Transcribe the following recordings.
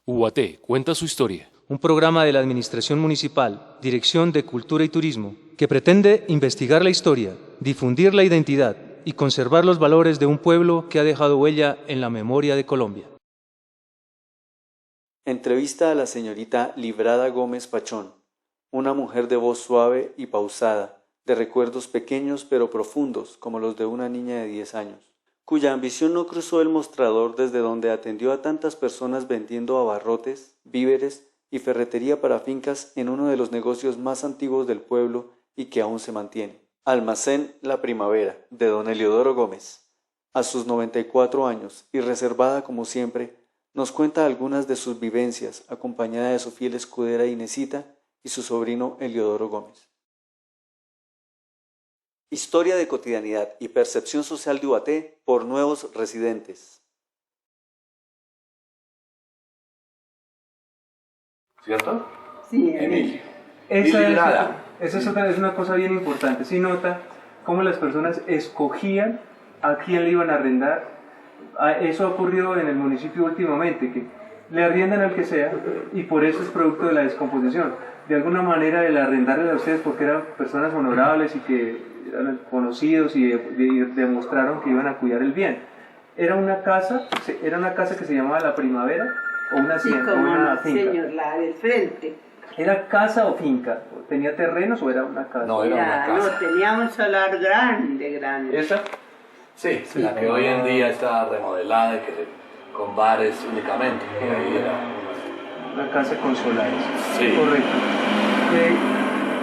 UAT cuenta su historia. Un programa de la Administración Municipal, Dirección de Cultura y Turismo, que pretende investigar la historia, difundir la identidad y conservar los valores de un pueblo que ha dejado huella en la memoria de Colombia. Entrevista a la señorita Librada Gómez Pachón, una mujer de voz suave y pausada, de recuerdos pequeños pero profundos como los de una niña de 10 años, cuya ambición no cruzó el mostrador desde donde atendió a tantas personas vendiendo abarrotes, víveres y ferretería para fincas en uno de los negocios más antiguos del pueblo y que aún se mantiene. Almacén La Primavera, de don Eliodoro Gómez. A sus 94 años y reservada como siempre, nos cuenta algunas de sus vivencias, acompañada de su fiel escudera Inesita y su sobrino Eliodoro Gómez. Historia de cotidianidad y percepción social de UAT por nuevos residentes. ¿Cierto? Sí, Emilio. Esa es una cosa bien importante. Sí nota cómo las personas escogían a quién le iban a arrendar. Eso ha ocurrido en el municipio últimamente, que le arriendan al que sea y por eso es producto de la descomposición. De alguna manera el arrendarles a ustedes porque eran personas honorables y que eran conocidos y demostraron que iban a cuidar el bien. Era una casa que se llamaba La Primavera o una hacienda, sí, como una finca. Señor, la del frente. ¿Era casa o finca? ¿Tenía terrenos o era una casa? No, era una casa. No, tenía un solar grande. ¿Esa? Sí, la que hoy en día está remodelada y con bares únicamente. Ahí era una casa con solares. Sí. Correcto.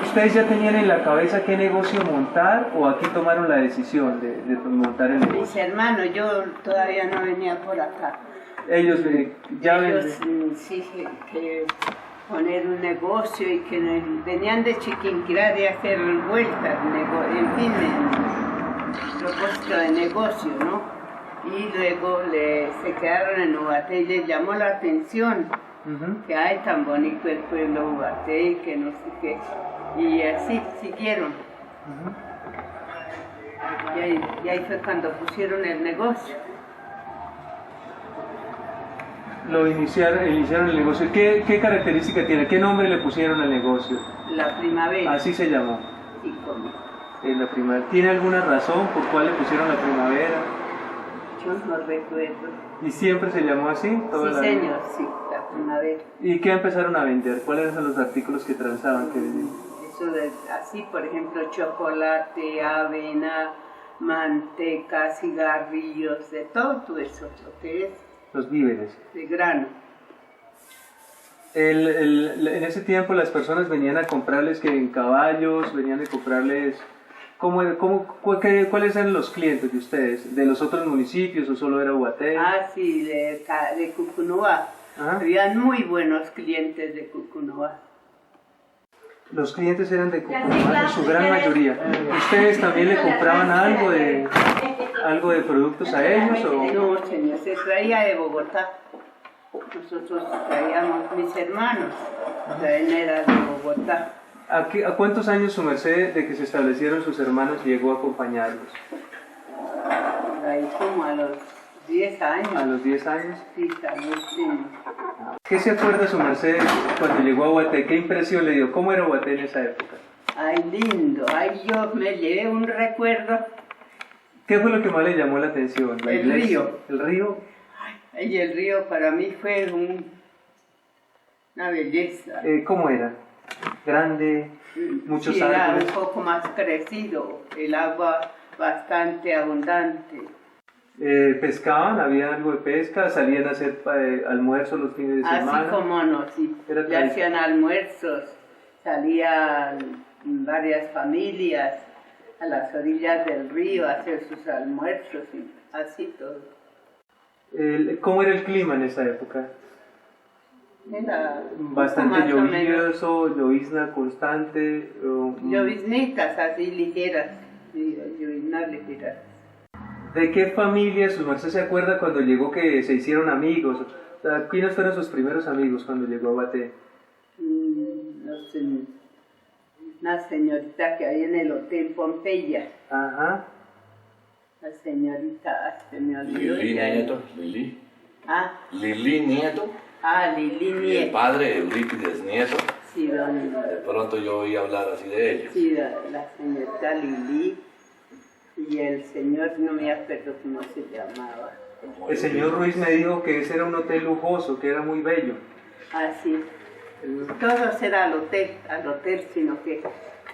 ¿Ustedes ya tenían en la cabeza qué negocio montar o aquí tomaron la decisión de montar el negocio? Mis hermanos, yo todavía no venía por acá. Ellos sí, que poner un negocio y que venían de Chiquinquirá de hacer vueltas, en fin, propósito de negocio, ¿no? Y luego se quedaron en Ubaté y les llamó la atención que hay tan bonito el pueblo Ubaté y que no sé qué. Y así siguieron. Y ahí fue cuando pusieron el negocio. Iniciaron el negocio. ¿Qué característica tiene? ¿Qué nombre le pusieron al negocio? La Primavera. Así se llamó. Sí, como. La primavera. ¿Tiene alguna razón por cuál le pusieron La Primavera? Yo no recuerdo. ¿Y siempre se llamó así? Sí, señor, sí, La Primavera. ¿Y qué empezaron a vender? ¿Cuáles eran los artículos que transaban? Así, por ejemplo, chocolate, avena, manteca, cigarrillos, de todo eso, lo que es. Los víveres. De grano. En ese tiempo las personas venían a comprarles que en caballos, venían a comprarles... ¿Cuáles eran los clientes de ustedes? ¿De los otros municipios o solo era Ubaté? Ah, sí, de Cucunúa. Habían muy buenos clientes de Cucunúa. Los clientes eran de Cucunúa, en su gran mayoría. ¿Ustedes también le compraban algo de productos a ellos? ¿O? No, señor, se traía de Bogotá. Nosotros traíamos, mis hermanos, también eran de Bogotá. ¿A cuántos años su merced de que se establecieron sus hermanos llegó a acompañarlos? Ahí como a los 10 años. ¿A los 10 años? Sí, también sí. ¿Qué se acuerda su merced cuando llegó a Ubaté? ¿Qué impresión le dio? ¿Cómo era Ubaté en esa época? Ay, lindo. Ay, yo me llevé un recuerdo. ¿Qué fue lo que más le llamó la atención? ¿La iglesia? Río. ¿El río? Ay, el río para mí fue una belleza. ¿Cómo era? ¿Grande? ¿Muchos sí, era árboles? un poco más crecido, el agua bastante abundante. ¿Pescaban? ¿Había algo de pesca? ¿Salían a hacer almuerzos los fines de semana? Así como no, sí. Ya hacían almuerzos, salían varias familias a las orillas del río a hacer sus almuerzos y así todo. ¿Cómo era el clima en esa época? Era bastante lluvioso, llovizna constante. Lloviznitas así ligeras, lloviznas ligeras. ¿De qué familia su merced se acuerda cuando llegó que se hicieron amigos? O sea, ¿quiénes fueron sus primeros amigos cuando llegó a Ubaté? No sé, una señorita que hay en el Hotel Pompeya. Ajá. La señorita, se me olvidó. Lili Nieto, Lili. ¿Ah? Lili Nieto. Ah, Lili Y el Nieto. padre, Eurípides Nieto, Sí, de pronto yo oí hablar así de ellos. sí, la señorita Lili y el señor, no me acuerdo cómo se llamaba. El señor Ruiz me dijo que ese era un hotel lujoso, que era muy bello. Ah, sí. Todos era al hotel, sino que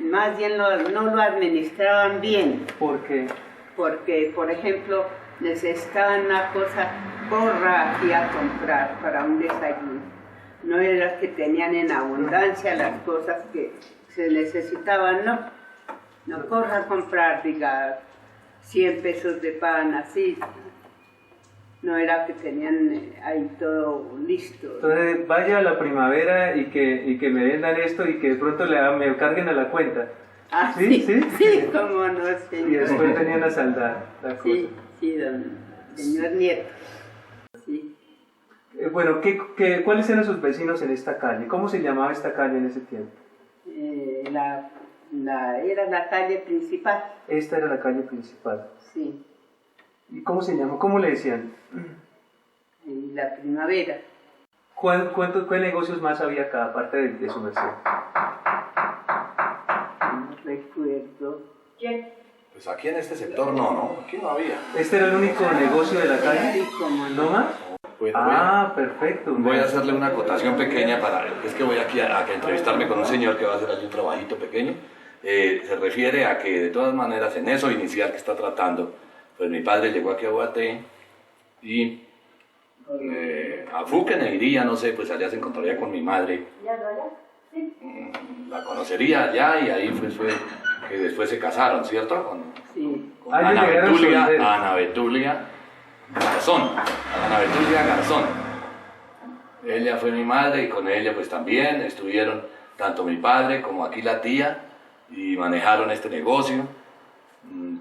más bien no lo administraban bien. ¿Por qué? Porque, por ejemplo, necesitaban una cosa, corra aquí a comprar para un desayuno. No era que tenían en abundancia las cosas que se necesitaban, no. No corra a comprar, diga, 100 pesos de pan, así. No era que tenían ahí todo listo. Entonces vaya a la primavera y que me vendan esto y que de pronto me carguen a la cuenta. Ah, ¿Sí? sí, ¿Sí? sí, cómo no, Y señor. después venían a saldar la cosa. Sí, sí, don señor Nieto. Sí. Bueno, ¿cuáles eran sus vecinos en esta calle? ¿Cómo se llamaba esta calle en ese tiempo? Era la calle principal, Esta era la calle principal. sí, ¿Y cómo se llamó? ¿Cómo le decían? en la primavera. ¿Qué negocios más había acá, aparte de su merced? No recuerdo. ¿Quién? Pues aquí en este sector no, aquí no había. ¿Este era el único negocio de la calle? Sí, como ¿No más? Bueno, Ah, perfecto. voy a hacerle una acotación pequeña es que voy aquí a entrevistarme con un señor que va a hacer allí un trabajito pequeño. Se refiere a que de todas maneras en eso inicial que está tratando, pues mi padre llegó aquí a Guaté y a Fuquen iría, no sé, pues allá se encontraría con mi madre. La conocería allá y ahí fue que después se casaron, ¿cierto? Sí. Con Ah, ellos Ana llegaron Betulia, solteros. Ana Betulia Garzón. Ella fue mi madre y con ella pues también estuvieron tanto mi padre como aquí la tía y manejaron este negocio.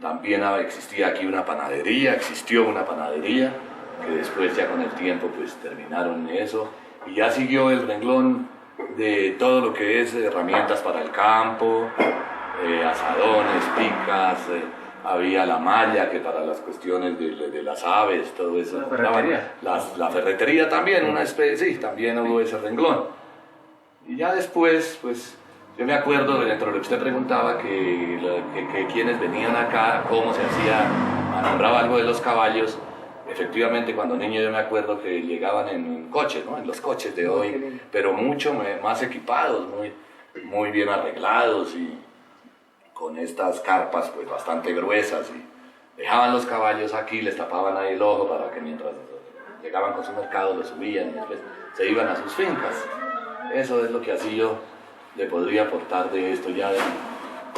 También existió una panadería que después ya con el tiempo pues terminaron eso y ya siguió el renglón de todo lo que es herramientas para el campo, asadones, picas, había la malla que para las cuestiones de las aves, todo eso. La ferretería. La ferretería también, una especie, sí, también hubo ese renglón. Y ya después, pues, yo me acuerdo dentro de lo que usted preguntaba, que quienes venían acá, cómo se hacía, nombraba algo de los caballos. Efectivamente, cuando niño yo me acuerdo que llegaban en coches, ¿no? En los coches de hoy, pero mucho más equipados, muy bien arreglados y con estas carpas pues bastante gruesas y dejaban los caballos aquí, les tapaban ahí el ojo para que mientras llegaban con su mercado lo subían y después se iban a sus fincas. Eso es lo que así yo le podría aportar de esto. Ya de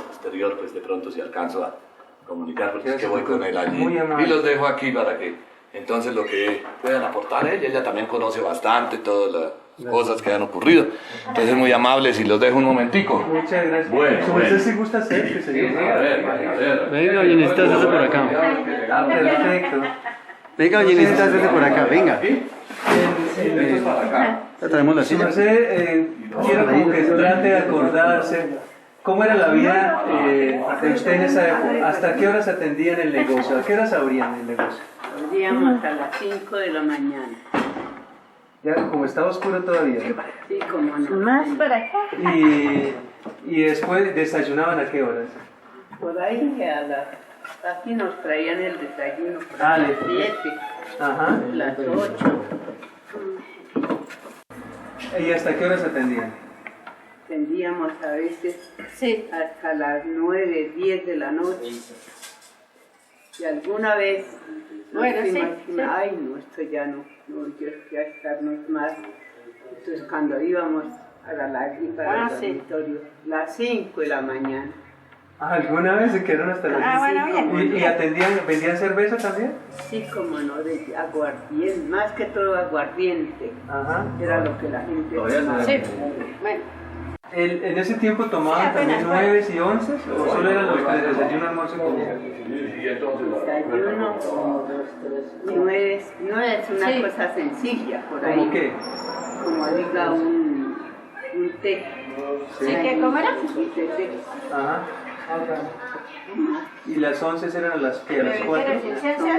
posterior pues de pronto si alcanzo a comunicar porque es que voy con él allí y los dejo aquí para que entonces lo que puedan aportar ella también conoce bastante todas las cosas que han ocurrido. Entonces muy amables y los dejo un momentico. Muchas gracias. Bueno, ¿Su merced sí gusta hacer? Que se Sí, a ver. Venga, ballenista, hazte por acá. Perfecto. Venga, ballenista, hazte por acá, venga. Esto es para acá. Ya traemos la Su silla. merced, quiero como que trate de acordarse cómo era la vida de usted en esa época. ¿Hasta qué horas atendían el negocio? ¿A qué horas abrían el negocio? Abríamos a las 5 de la mañana. Ya como estaba oscuro todavía. Sí, como no. Más para acá. Y después desayunaban a qué horas. Por ahí aquí nos traían el desayuno por Ah, las le- 7, Ajá. las 8. ¿Y hasta qué horas atendían? Tendíamos a veces Sí. hasta las 9, 10 de la noche. Y alguna vez nos Bueno, sí, fuimos, sí. ay no, esto ya no yo ya estarnos más. Entonces cuando íbamos a la lágrima para el Ah, sí. dormitorio, las 5 de la mañana. Ah, ¿alguna vez se quedaron hasta las Ah, bueno, bien. ¿Y vendían cerveza también? Sí, como no, de aguardiente, más que todo aguardiente, Ajá. era lo que la gente tomaba. Sí. Bueno. ¿En ese tiempo tomaban también 9 y 11 o solo eran los que de desayuno, almuerzo y comida? Desayuno, 9 no es una Sí. cosa sencilla por ahí. ¿Cómo qué? Como diga un té. ¿Sí qué? ¿Cómo era? Un té. Ajá. ¿Y las 11 eran a las qué? ¿A las 4? Entonces era a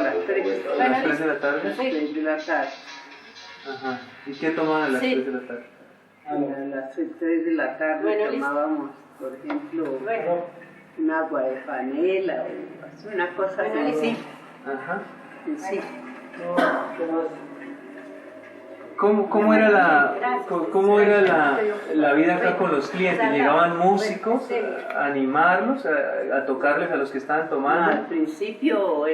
las 3. ¿A las 3 de la tarde? 3 de la tarde. Ajá. ¿Y qué tomaban a las Sí. 3 de la tarde? A las 3 de la tarde Bueno, listo. tomábamos, por ejemplo, Bueno. un agua de panela o una cosa Bueno, sencilla. Ajá. sencilla. ¿Cómo era la vida acá con los clientes? ¿Llegaban músicos a animarlos, a tocarles a los que estaban Al tomando? principio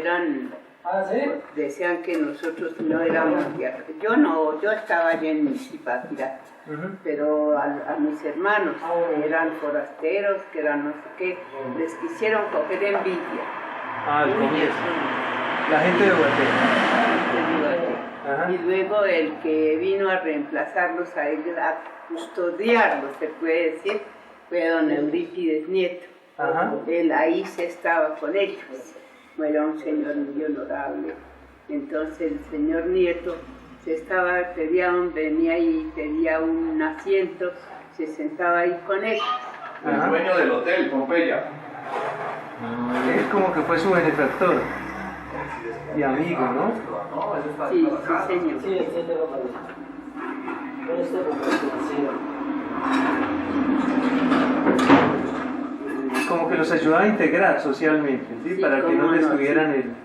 decían que nosotros no éramos de acá. Yo estaba allá en Zipaquirá, Ujú. pero a mis hermanos, que eran forasteros, que eran no sé qué, les quisieron coger envidia. Al Uy, comienzo. eso, La gente de Guatemala. Ajá. y luego el que vino a reemplazarlos a ellos, a custodiarlos, se puede decir, fue don Eurípides Nieto. Ajá. Él ahí se estaba con ellos. Era un señor muy honorable. Entonces el señor Nieto venía y pedía un asiento, se sentaba ahí con ellos. Ajá. El dueño del hotel, Pompeya. Es como que fue su benefactor y amigo, ¿no? Sí, sí, señor. Como que los ayudaba a integrar socialmente, ¿sí? Sí, Para que cómo no no, estuvieran sí. en...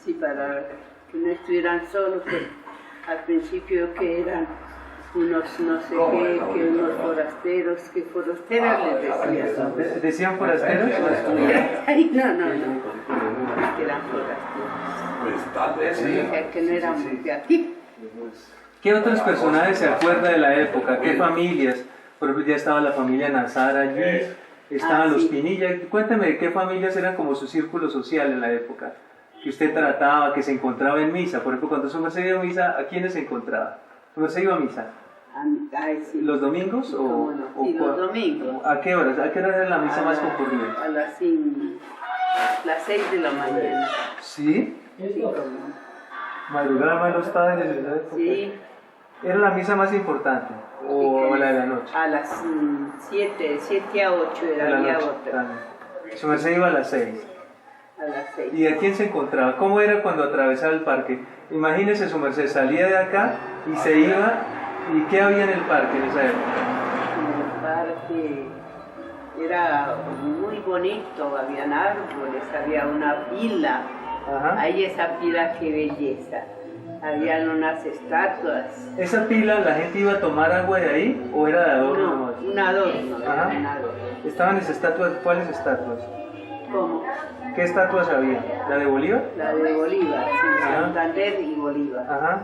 Sí, para que no estuvieran solos, que al principio que eran unos no sé qué, que unos forasteros, que forasteros les decían. ¿Decían forasteros? Ay, no, que eran forasteros. Pues tal vez sí. Decían que no éramos de aquí. ¿Qué otros personajes se acuerda de la época? ¿Qué familias? Por ejemplo, ya estaba la familia Nazar allí, estaban los sí. Pinilla. Cuéntame, ¿qué familias eran como su círculo social en la época? Que usted trataba, que se encontraba en misa. Por ejemplo, cuando su merced iba a misa, ¿a quiénes se encontraba? ¿Su merced iba a misa? Ay, sí. ¿Los domingos? ¿Cómo no? Sí, los domingos. ¿A qué horas? ¿A qué hora era la misa más concurrida? A las 6 de la mañana. ¿Sí? Sí, como. Madrugada los padres de la época. Sí. ¿Era la misa más importante? ¿O la de la noche? A las 7 a 8 De era la había noche. otra. También. Su merced iba a las 6. A las 6. ¿Y a quién se encontraba? ¿Cómo era cuando atravesaba el parque? Imagínese, su merced salía de acá y se iba. ¿Y qué había en el parque en esa época? En el parque era muy bonito, habían árboles, había una pila. Ajá. Ahí esa pila, qué belleza. Habían unas estatuas. ¿Esa pila la gente iba a tomar agua de ahí o era de adorno No, nomás? un adorno. Ajá. Un adorno. ¿Estaban esas estatuas? ¿Cuáles estatuas? ¿Cómo? ¿Qué estatuas había? ¿La de Bolívar? La de Bolívar, sí, Ajá. Santander y Bolívar. Ajá.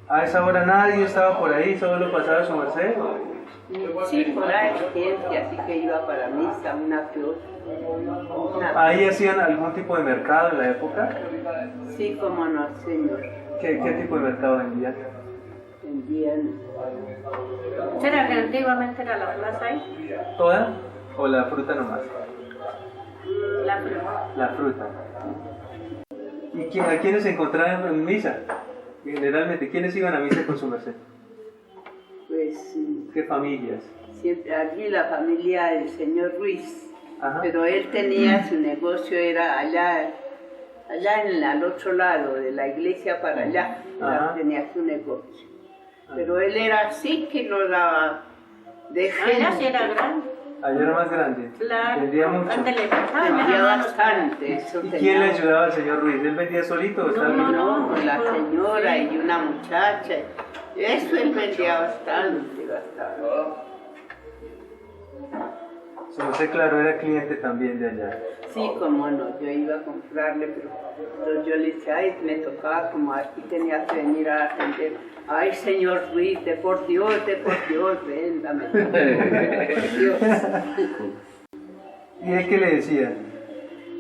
A esa hora nadie estaba por ahí, solo pasaba su merced. Sí, por ahí gente, así que iba para misa, una que otra. ¿Ahí hacían algún tipo de mercado en la época? Sí, como no, señor. ¿Qué tipo de mercado vendían? Vendían. ¿Será que antiguamente era la plaza ahí? ¿Toda? ¿O la fruta nomás? La fruta. La fruta. ¿Y a quiénes se encontraban en misa? Generalmente, ¿quiénes iban a misa con su merced? Pues ¿Qué familias? siempre allí la familia del señor Ruiz. Ajá. Pero él tenía su negocio, era allá al otro lado de la iglesia para allá. Ajá. Tenía su negocio. Pero él era así que no daba de Allá sí gente. era grande. Allá era más grande. Claro. Vendía mucho. Antes le faltaba, Vendía nada más. bastante. Eso ¿Y tenía- quién le ayudaba al señor Ruiz? ¿Él vendía solito o estaba No, No, con la señora y una muchacha. Eso él vendía bastante. Su merced, claro, era cliente también de allá. Sí, como no, yo iba a comprarle, pero yo le decía, ay, me tocaba como aquí tenía que venir a atender. Ay, señor Ruiz, de por Dios, véndame. Por Dios. ¿Y él qué le decía?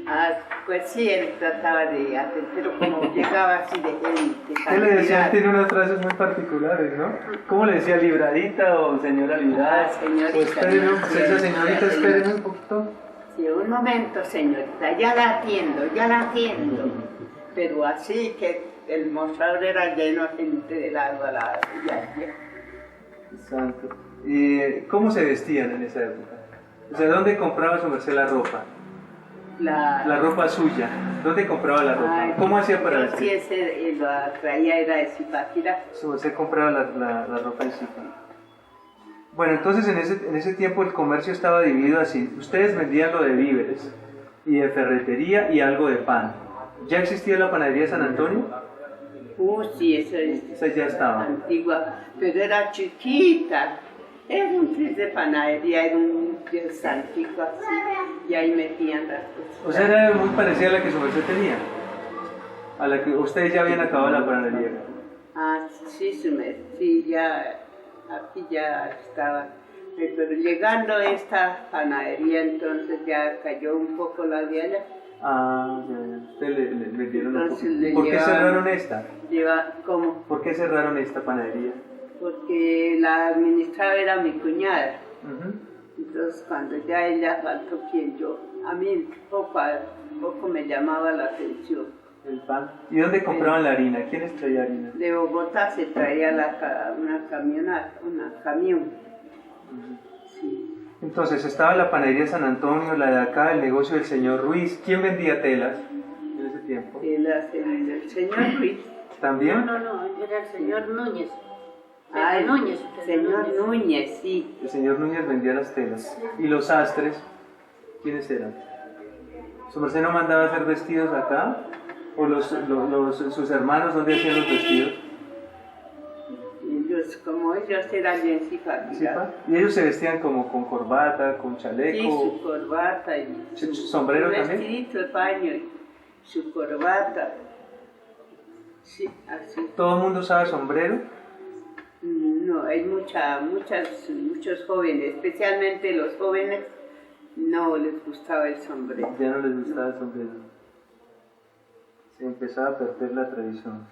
Ah, pues sí, él trataba de atender, pero como llegaba así de gente. ¿Qué le decía? cantidad. Tiene unas frases muy particulares, ¿no? ¿Cómo le decía? ¿Libradita o señora librada? Ah, señorita. O espéreme, esa señorita, espéreme un poquito. Sí, un momento, señorita, ya la atiendo. Pero así que el mostrador era lleno de gente de lado a lado. Ya. Santo. ¿Y cómo se vestían en esa época? O sea, ¿dónde compraba su merced la ropa? La ropa suya. ¿Dónde compraba la ropa? Ay, ¿Cómo hacía para yo sí, vestir? la traía era de Zipaquirá. Se compraba la ropa en Zipa. Bueno, entonces en ese tiempo el comercio estaba dividido así. Ustedes vendían lo de víveres y de ferretería y algo de pan. ¿Ya existía la panadería San Antonio? Sí, esa Ya estaba. antigua, pero era chiquita. Era un tris de panadería, era un santico así, y ahí metían las cosas. O sea, era muy parecida a la que su merced tenía. A la que ustedes ya habían acabado la panadería. Sí, sí, ya, aquí ya estaba. Pero llegando a esta panadería, entonces ya cayó un poco la de allá. Ya. Ustedes le dieron un poco. Entonces ¿Por qué cerraron esta? ¿Cómo? ¿Por qué cerraron esta panadería? Porque la administradora era mi cuñada. Ujú. Entonces cuando ya ella faltó, a mí poco me llamaba la atención. El pan. ¿Y dónde compraban la harina? ¿Quiénes traían harina? De Bogotá se traía una camión. Sí. Entonces estaba la panadería San Antonio, la de acá, el negocio del señor Ruiz. ¿Quién vendía telas en ese tiempo? El señor Ruiz. ¿También? No, era el señor Núñez. El Núñez. señor Núñez, sí. El señor Núñez vendía las telas. ¿Y los sastres? ¿Quiénes eran? ¿Su merced no mandaba a hacer vestidos acá? ¿O sus hermanos dónde hacían los vestidos? Como ellos eran bien Zipaquirá. ¿Y ellos se vestían como con corbata, con chaleco? Sí, su corbata y ¿Sombrero también? vestidito, el paño y su corbata. Sí, así. ¿Todo el mundo usaba sombrero? No, hay muchos jóvenes, especialmente los jóvenes, no les gustaba el sombrero. Ya no les gustaba el sombrero. Se empezaba a perder la tradición.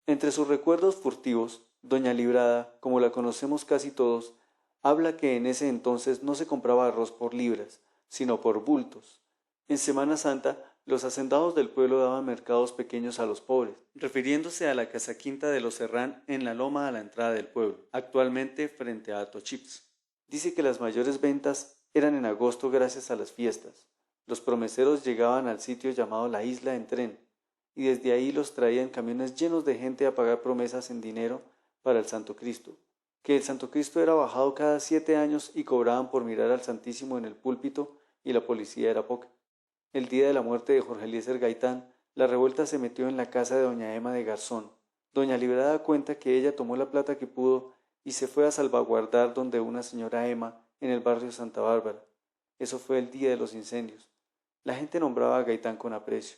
Entre sus recuerdos furtivos, doña Librada, como la conocemos casi todos, habla que en ese entonces no se compraba arroz por libras, sino por bultos. En Semana Santa, los hacendados del pueblo daban mercados pequeños a los pobres, refiriéndose a la casa quinta de los Serrán en la loma a la entrada del pueblo, actualmente frente a Atochips. Dice que las mayores ventas eran en agosto gracias a las fiestas. Los promeseros llegaban al sitio llamado La Isla en tren, y desde ahí los traían camiones llenos de gente a pagar promesas en dinero para el Santo Cristo, que el Santo Cristo era bajado cada 7 años y cobraban por mirar al Santísimo en el púlpito y la policía era poca. El día de la muerte de Jorge Eliezer Gaitán, la revuelta se metió en la casa de doña Emma de Garzón. Doña Librada cuenta que ella tomó la plata que pudo y se fue a salvaguardar donde una señora Emma en el barrio Santa Bárbara. Eso fue el día de los incendios. La gente nombraba a Gaitán con aprecio.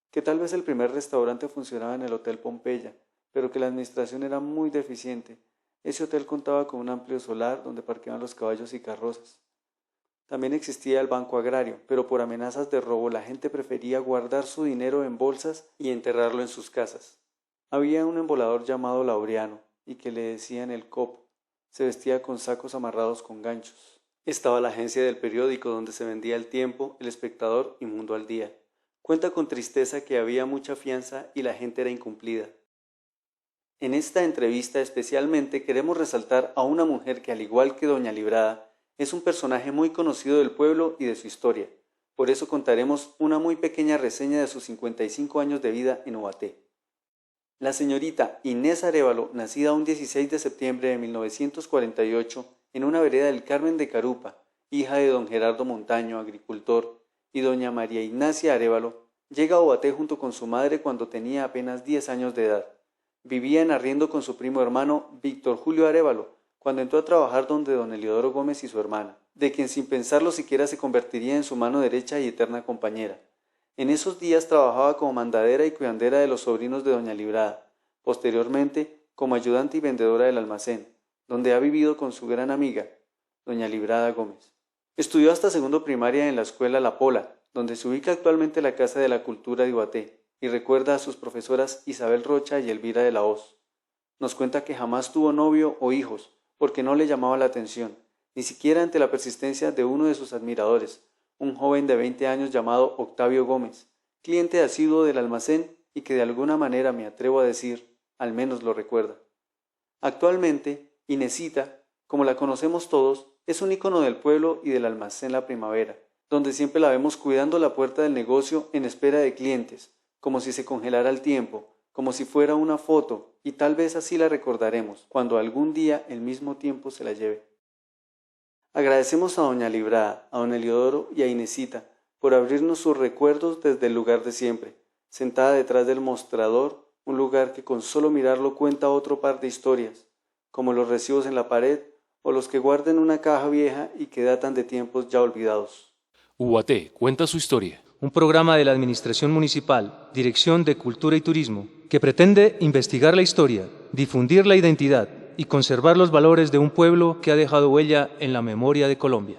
Que tal vez el primer restaurante funcionaba en el Hotel Pompeya, pero que la administración era muy deficiente. Ese hotel contaba con un amplio solar donde parqueaban los caballos y carrozas. También existía el Banco Agrario, pero por amenazas de robo la gente prefería guardar su dinero en bolsas y enterrarlo en sus casas. Había un embolador llamado Laureano, y que le decían el Cop. Se vestía con sacos amarrados con ganchos. Estaba la agencia del periódico donde se vendía El Tiempo, El Espectador y Mundo al Día. Cuenta con tristeza que había mucha fianza y la gente era incumplida. En esta entrevista especialmente queremos resaltar a una mujer que, al igual que doña Librada, es un personaje muy conocido del pueblo y de su historia. Por eso contaremos una muy pequeña reseña de sus 55 años de vida en Ubaté. La señorita Inés Arévalo, nacida un 16 de septiembre de 1948 en una vereda del Carmen de Carupa, hija de don Gerardo Montaño, agricultor, y doña María Ignacia Arévalo, llega a Ubaté junto con su madre cuando tenía apenas 10 años de edad. Vivía en arriendo con su primo hermano Víctor Julio Arévalo, cuando entró a trabajar donde don Eliodoro Gómez y su hermana, de quien sin pensarlo siquiera se convertiría en su mano derecha y eterna compañera. En esos días trabajaba como mandadera y cuidandera de los sobrinos de doña Librada, posteriormente como ayudante y vendedora del almacén, donde ha vivido con su gran amiga, doña Librada Gómez. Estudió hasta segundo primaria en la escuela La Pola, donde se ubica actualmente la Casa de la Cultura de Ubaté, y recuerda a sus profesoras Isabel Rocha y Elvira de la Hoz. Nos cuenta que jamás tuvo novio o hijos, porque no le llamaba la atención, ni siquiera ante la persistencia de uno de sus admiradores, un joven de 20 años llamado Octavio Gómez, cliente asiduo del almacén y que de alguna manera me atrevo a decir, al menos lo recuerda. Actualmente, Inesita, como la conocemos todos, es un ícono del pueblo y del almacén La Primavera, donde siempre la vemos cuidando la puerta del negocio en espera de clientes, como si se congelara el tiempo, como si fuera una foto, y tal vez así la recordaremos, cuando algún día el mismo tiempo se la lleve. Agradecemos a doña Librada, a don Eliodoro y a Inesita por abrirnos sus recuerdos desde el lugar de siempre, sentada detrás del mostrador, un lugar que con solo mirarlo cuenta otro par de historias, como los recibos en la pared o los que guardan una caja vieja y que datan de tiempos ya olvidados. UAT cuenta su historia. Un programa de la Administración Municipal, Dirección de Cultura y Turismo, que pretende investigar la historia, difundir la identidad y conservar los valores de un pueblo que ha dejado huella en la memoria de Colombia.